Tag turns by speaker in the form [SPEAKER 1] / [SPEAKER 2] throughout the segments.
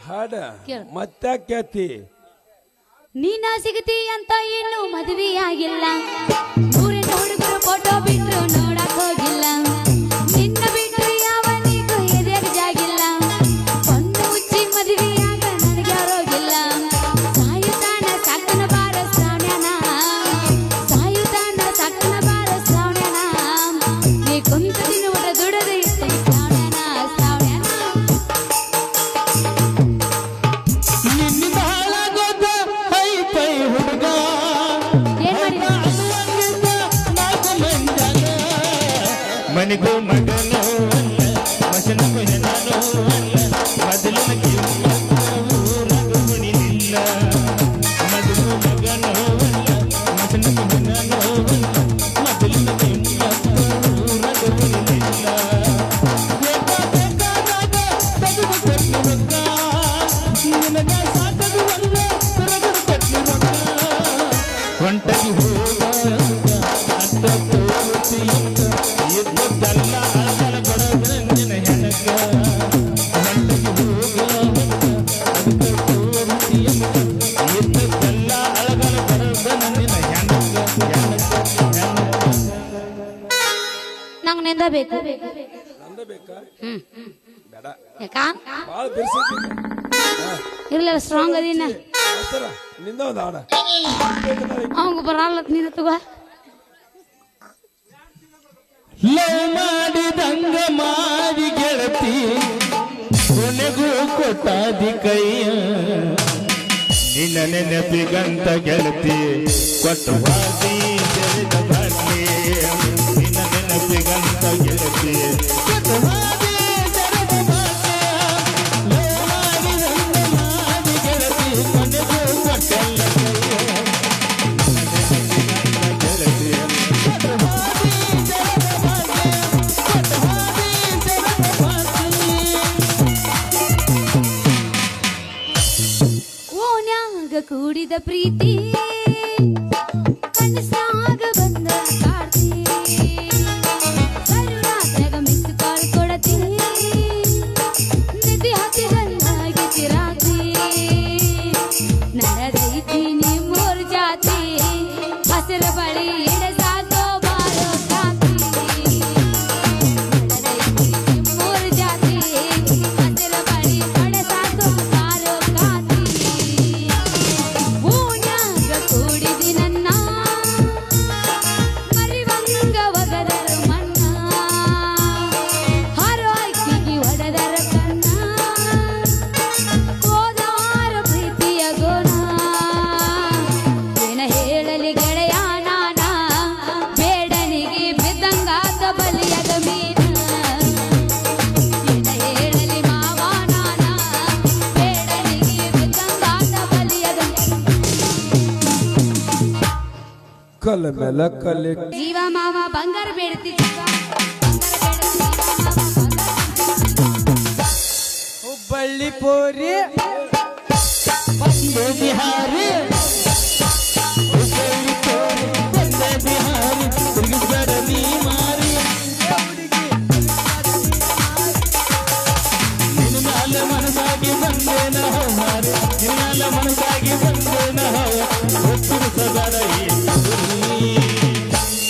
[SPEAKER 1] ಹಾಡ
[SPEAKER 2] ಕೇಳು.
[SPEAKER 1] ಮತ್ತೆ ಕೇತಿ
[SPEAKER 2] ನೀನ ಸಿಗತಿ ಅಂತ ಇನ್ನು ಮದುವೆ ಆಗಿಲ್ಲ ಊರಿನ ಹುಡುಗರು ಫೋಟೋ ಬಿಟ್ಟು ನೋಡಕ್ ಹೋಗಿಲ್ಲ ನಿನ್ನ ಬಿಟ್ಟು ಯಾವನಿಗೂ ಎದೆಗೆ ಜಾಗಿಲ್ಲ ಒಂದು ಮುಚ್ಚಿ ಮದುವೆಯಾಗ ನನಗೆ ಯಾರೋಗಿಲ್ಲ ಸಾಯುತ್ತಾನ ಸಾಕನ ಬಾರ ಶ್ರಾವಣ್ಯನ ಸಾಯುತ್ತಾನ ಸಾಕನ ಬಾರ ಶ್ರಾವಣ್ಯನ ನೀ ಕುಂತ ದಿನ ಊಟ ದುಡದು ಇರ್ತೀನಿ ಶ್ರಾವಣ್ಯನ ಶ್ರಾವಣ್ಯನ
[SPEAKER 3] ಮನಿಗೂ ಮಗನೋ ಅಲ್ಲ ಮಸನಗೂ ಹೆಣನೋ ಅಲ್ಲ ಮೊದಲಿನ ಕಿಮ್ಮನಿಲ್ಲ ಮಗನೂ ಮಗನೋ ಅಲ್ಲ ಮಸನಗೂ ಹೆಣನೋ ಅಲ್ಲ ಮೊದಲಿನ ಕಿಮ್ಮನಿಲ್ಲ ಒಂಟಗಿ ಹೋಗ
[SPEAKER 2] ನಂಗೆ ನೆಂದ ಬೇಕು
[SPEAKER 1] ನಂದ ಬೇಕಾ ಬೇಡ
[SPEAKER 2] ಯಾಕಾ
[SPEAKER 1] ಭಾಳ ಬಿರ್ಸೈತಿ
[SPEAKER 2] ಇರ್ಲಿಲ್ಲ ಸ್ಟ್ರಾಂಗ್ ಅದೀನ
[SPEAKER 1] ನಿಂದ ಒಂದು ಹಾಡ
[SPEAKER 2] ಅವಂಗ ಬರಲ್ಲ ನೀನು ತಗೋ
[SPEAKER 3] ಲವ್ ಮಾಡಿದಂಗ ಮಾಡಿ ಗೆಳತಿ ಕೊನೆಗೂ ಕೊಟ್ಟಾದಿ ಕೈಯ ನಿನ್ನ ನೆನಪಿಗಂತ ಗೆಳತಿ ಕೊಟ್ಟವಾದಿ ತೆರೆದ ಬನ್ನಿ ನಿನ್ನ ನೆನಪಿಗಂತ ಗೆಳತಿ ಕೊಟ್ಟವಾದಿ ತೆರೆದ ಬನ್ನಿ ಲವ್ ಮಾಡಿದಂಗ ಮಾಡಿ ಗೆಳತಿ ಕೊನೆಗೂ ಕೊಟ್ಟಲ್ಲ ಗೆಳತಿ
[SPEAKER 2] ಕೂಡಿದ ಪ್ರೀತಿ ಕನಸಾಗ ಬಂದ ಕಾಡ್ತಿ ರಾತ್ರಿಯಾಗ ಮಿಸ್ ಕಾಲ್ ಕೊಡತಿ ನದಿ ಹತ್ತಿದಂದಾಗಿ ರಾತ್ರಿ ನರದೈತಿ ನಿಮ್ಮೂರ್ ಜಾತಿ ಹಸಿರು ಬಳಿ ಇಡಸಾಕೋ ಬಾರೋ ಕಾಂತಿ ನರದೈತಿ ನಿಮ್ಮೂರ್ ಜಾತಿ ಹಸಿರು ಬಳಿ ಇಡಸಾಕೋ ಬಾರೋ ಕಾಂತಿ ಕೂಡಿದಿ ನನ್ನ ಮರಿವಂಗ ಒಗದರ ಮಣ್ಣ ಹಾರೋ ಅಕ್ಕಿಗೆ ಒಡೆದರ ಕಣ್ಣ ಹೋದಾರ ಪ್ರೀತಿಯ ಗೋಣ ಏನ ಹೇಳಲಿ ಗೆಳೆಯ ನಾನ ಬೇಡನಿಗೆ ಬಿದ್ದಂಗಾದ ಬಲಿಯದ ಮೀನ ಏನ ಹೇಳಲಿ ಮಾವ ನಾನ ಬೇಡನಿಗೆ ಬಿದ್ದಂಗಾದ ಬಲಿಯದ
[SPEAKER 1] ಕಲ್ಲ ಮೇಲೆ ಕಲ್ಲಿ
[SPEAKER 2] ಜೀವ ಮಾವ ಬಂಗಾರ ಬೇಡ್ತಿ
[SPEAKER 4] ಹುಬ್ಬಳ್ಳಿ ಪೋರಿ
[SPEAKER 3] ಬಂದೆ ಬಿಹಾರಿ ಹುಬ್ಬಳ್ಳಿ ತೋರಿ ಬಂದೆ ಬಿಹಾರಿ ತಿರುಗಿಸ್ಬೇಡ ನೀ ಮಾರಿ ನಿನ್ನ ಮ್ಯಾಲ ಮನಸ್ಸಾಗಿ ಬಂದೇನ ಮಾರಿ ನಿನ್ನ ಮ್ಯಾಲ ಮನಸ್ಸಾಗಿ ಬಂದೇನ ಒಪ್ಪಿಸಬೇಡ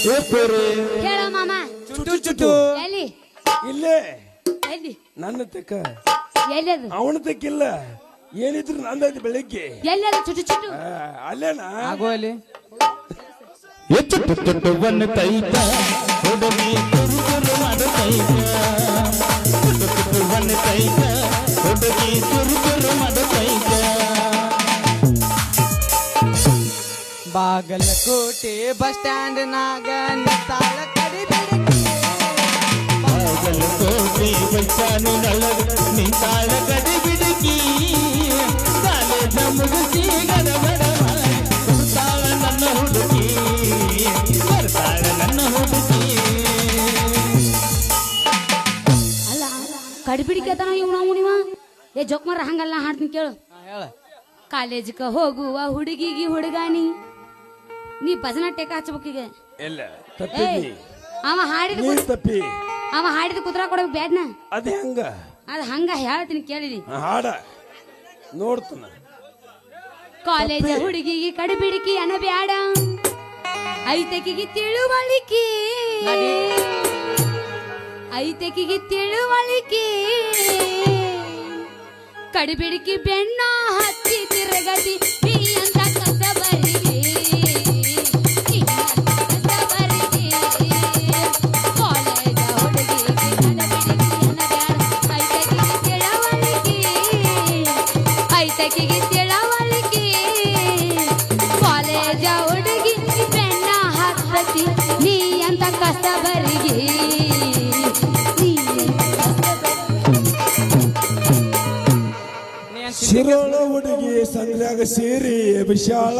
[SPEAKER 3] ಏ ಪೋರಿ
[SPEAKER 2] ಹೇಳ ಮಾಮ
[SPEAKER 1] ಚುಟು ಚುಟು
[SPEAKER 2] ಎಲ್ಲಿ
[SPEAKER 1] ಇಲ್ಲೇ
[SPEAKER 2] ಎಲ್ಲಿ
[SPEAKER 1] ನನ್ನ ತಕ್ಕ
[SPEAKER 2] ಎಲ್ಲದು
[SPEAKER 1] ಅವನ ತಕ್ಕಿಲ್ಲ ಏನಿದ್ರು ನಂದೈತಿ ಬೆಳಿಗ್ಗೆ
[SPEAKER 2] ಎಲ್ಲದು ಚುಟು ಚುಟು
[SPEAKER 1] ಅಲ್ಲೇನಾ
[SPEAKER 4] ಆಗೋಲಿ
[SPEAKER 3] ಹೆಚ್ಚು ತುಟ್ಟುವನ್ನ ತೈತ ಹುಡುಗಿ ತುರುಕುರು ಮಾಡು ತೈತ ತುಟ್ಟುವನ್ನ ತೈತ ಹುಡುಗಿ ತುರುಕುರು ಮಾಡು ತೈತ
[SPEAKER 4] ಬಾಗಲಕೋಟೆ ಬಸ್ ಸ್ಟ್ಯಾಂಡ್ ನಾಗ ನಿಂತಾಳ ಕಡಿಬಿಡಿ
[SPEAKER 3] ಬಾಗಲಕೋಟೆ ಬಸ್ಸಾನು ನಳಗ ನಿಂತಾಳ ಕಡಿ ಬಿಡುಕಿ ಕಾಲೇಜ ಮುಗಿಸಿ ಗಡಬಡ ಮಾಡಿ ಬರ್ತಾಳ ನನ್ನ ಹುಡುಗಿ ಬರ್ತಾಳ ನನ್ನ ಹುಡುಗಿ
[SPEAKER 2] ಅಲ್ಲ ಕಡಿಬಿಡಿಕೆತನ ಇವನ ಮುನಿವ ಏ ಜೋಕ್ಮಾರ ಹಂಗಲ್ಲ ಹಾಡ್ತೀನಿ ಕೇಳು
[SPEAKER 4] ಹೇಳ
[SPEAKER 2] ಕಾಲೇಜ್ಕ ಹೋಗುವ ಹುಡುಗಿಗಿ ಹುಡುಗಾನಿ ನೀ ಭಜನಾ ಟೇಕ ಹಚ್ಚಬೇಕೀಗ
[SPEAKER 1] ಇಲ್ಲ ತಪ್ಪಿದ್ನಿ
[SPEAKER 2] ಅವ ಹಾಡಿದ
[SPEAKER 1] ನೀ ತಪ್ಪಿ
[SPEAKER 2] ಅವ ಹಾಡಿದ ಕುತ್ರ ಕೊಡಬೇಕು ಬ್ಯಾಡ್ನ
[SPEAKER 1] ಅದ ಹೆಂಗ
[SPEAKER 2] ಅದ ಹಂಗ ಹೇಳ್ತೀನಿ ಕೇಳಿದಿ
[SPEAKER 1] ಹಾಡ ನೋಡ್ತಾನ
[SPEAKER 2] ಕಾಲೇಜ್ ಹುಡುಗಿಗೆ ಕಡಿಬಿಡಿಕಿ ಅನ್ನಬ್ಯಾಡ ಐತಕಿಗೆ ತಿಳುವಳಿಕೆ ಐತಕಿಗೆ ತಿಳುವಳಿಕೆ ಕಡಿಬಿಡಿಕಿ ಬೆಣ್ಣ ಹಚ್ಚಿ ತಿರುಗದಿ ನೀ ಅಂತ ಕಸಬರಿಗೆ ಕಾಲೇಜ ಹುಡುಗಿಗೆ ಕಡಿಬಿಡಿಕಿ ಅನ್ನಬ್ಯಾಡ ಐತಕಿಗೆ ತಿಳುವಳಿಕೆ ಐತಕಿಗೆ ತಿಳುವಳಿಕೆ ಕಾಲೇಜ ಹುಡುಗಿ ಬೆಣ್ಣ ಹಚ್ಚಿ ನೀ ಅಂತ ಕಸಬರಿಗೆ
[SPEAKER 1] ಶಿರೋಳ ಹುಡುಗಿ ಸಂದ್ರಾಗ ಸೇರಿ ವಿಶಾಲ